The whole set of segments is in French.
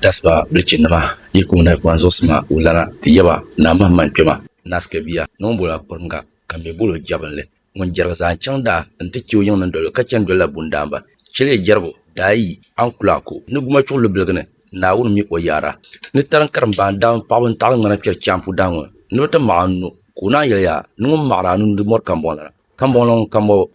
dasba bilchinima yikuna kwanzosma ulana tiyaba na mahman kpema naske biya non bola pornga kambe bolo jabanle ngon jarga zan changda nti kiyo yung ndol ka chen dola bundamba chile jargo dai ankula ko nuguma chulu bilgne na wun mi ko yara ni taran karam bandam pawon tal ngana kyer champu dango no ta maanu kuna yaya nungum mara nun du mor kambona kambolon kambo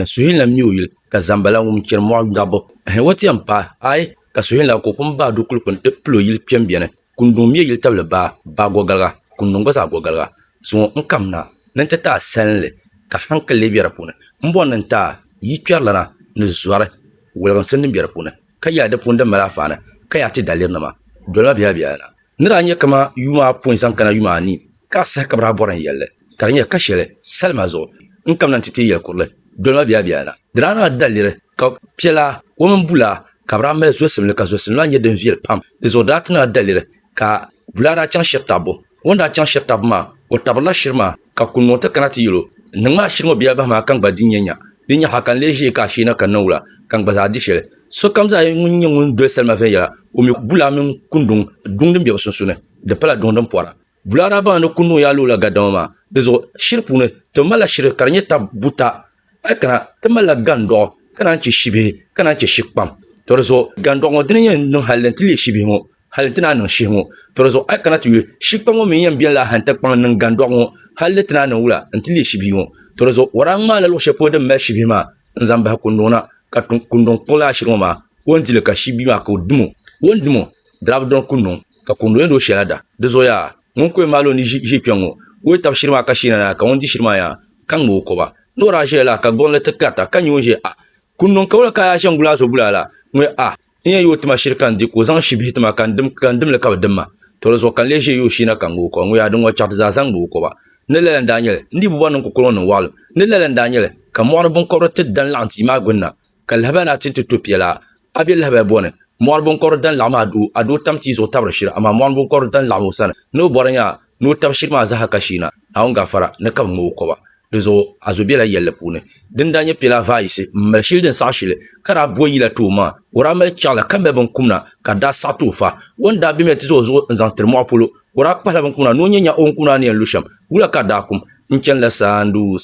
suhin lam nyuyil ka zambala ngum kyer mo ngabo wati ampa ai ka suhin la ko kumba du kulpun te plo yil piembiene kundum mi yil table ba gogalga kundum ba sa gogalga so nkamna nan ta senle ka hankali biyar puna mbon nan ta yi kyarlana ni zuwar wulgan sanin biyar puna kaya da punda malafana kaya ti dalir nama dola biya na nira nya kama yuma pun san kana yuma ni ka sa kabra boran yelle karnya kashele salma zo nkam nan titi yel kurle dola biya na drana dalir ka pela woman bula kabra mel zo simle ka zo simla nya den vier pam zo datna dalir ka bulara chan shetabo wanda chan shetab ma o tabla shirma ka kunota kanati yilo nangma shirmo biya ba ma kan ba dinya hakan leje ka shina kan nawla kan ba za dishele so kam za ngun do selma fe ya o mi bula min kundung dungdum biya sunsune de pala dondon pora bulara ba no kunu ya lula gadama dezo shirpune to mala shir karnya tabuta akana to mala gando kana ci shibe kana ci shikpam to rezo gando ngodine no halentili shibe mo halitina nan shimu to rezo ay kana tu shikpango mi yam biela hanta kpang nan gandongo halitina nan wula antili shibiwo to rezo waranga la lo shepo de me shibima nzamba kundona ka kundon pola shiroma wondile ka shibima ko dumo wondimo drab don kunnon ka kundo ndo shelada dezo ya ngonko malo ni jipyango wo tab shirma ka shina ka wondi shirma ya kan mo ko ba no ra jela ka gonle takata kan yoje a kunnon ka wala ka ya shangula so bulala ngwe a iya yo tuma shirkan di ko zan shibi tuma kan dim le ka dimma to rezo kan leje yo shina kan go ko ngoya dungo chat za zan go ko ba ne le daniel ndi bu bonon ko kolon wal ne le daniel ka mo bon ko rotte dan lanti ma gunna kal habana tin to piela abil haba bonne mo bon ko dan la ma adu tamti zo tabra shira amma mo bon ko dan la mo sana no boranya no tab shirma za haka shina awon gafara ne kam go ko ba rezo azobela yelle pune dindanye pila vaise mal shilden sashile kara boyila tuma ora mal chala kambe bon kumna kada satufa wonda bime tizo zo zantremo apolo ora pala bon kumna no nyenya on kuna ne lusham wula kada kum inchen la sandu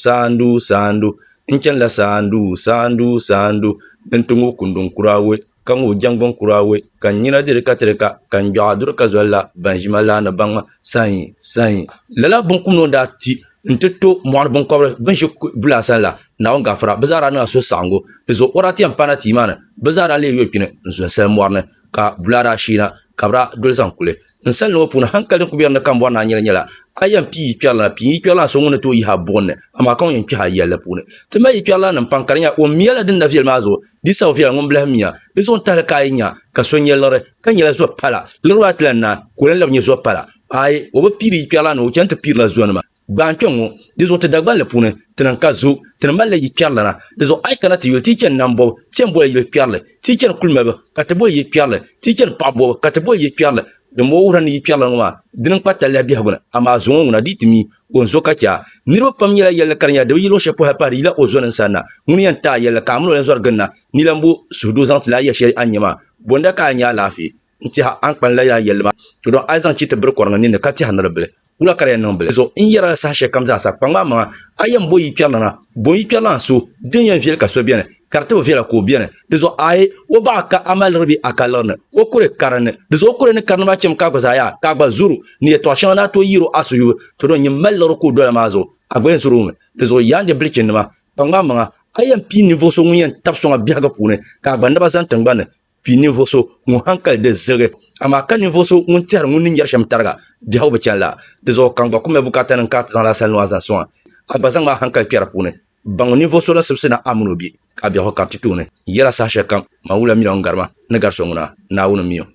inchen la sandu nentungu kundun kurawe kango jangbon kurawe kanyina direka tereka kan jadur kazwalla banjimala na banga sai lala bon kumno da ti nteto mo bon ko ben je bula sala na on gafara bazara na so sango zo orati am panati mana bazara le yopine zo sel morne ka bulara shina kabra dol sankule nsal no puna hankali ko biya na kambo na nyela ayam pi piala so ngone to yi ha bonne ama kan yin pi ha yela pune te mai piala na pankarinya o miela din na viel mazo di sa viel ngom bla mia de son tal kainya ka so nyelore kan yela so pala lorwa tlanna ko len lam so pala ay o piri piala no chante pir la zone ma bantongo dezo te dagba le pune tenan kazo tenan malle yi kyarlana dezo ay kana te yulti ken nambo tembo yi kyarle ti ken kulmebe ka te boy yi kyarle ti ken pabo ka te boy yi kyarle de mo wuran yi kyarle ma dinan patta le bi habuna ama zongo na ditimi on zoka kya niro pam yela yela karnya de yilo shepo ha pari la ozon sana nguni yanta yela kamno len zor ganna ni lambo sudo zant la ya sheri anyama bonda ka nya lafi nti ha an kpan la ya yelma to do azan ci te ber korna ni ne kati hanrable wula kare nan bele so in yara sa she kamza sa pangba ma ayam boyi pyala so den yan viel ka so bien carte bo viel ko bien dezo ay wo ba ka amal rabi akalone wo kure karane dezo kure ne karna ma chem ka za ya ka ba zuru ni to shana to yiro asu yu to do nyim mel ko do ma zo agben zuru dezo yande blechen ma pangba ma ayam pi niveau so ngyen tap so ga pune ka ba ndaba san tangbane pi niveau so mu hankal de zere ama kan niveau so ngun ter ngun ni yarsham targa bihaw ba chala dezo kan ba kuma bukata nan kat zan la sal noa zan so abazan ma hankal piara pune bang niveau so la sebsena amuno bi ka bihaw kartitune yara sa shakam mawula mi ngarma na garso nguna na wuna miyo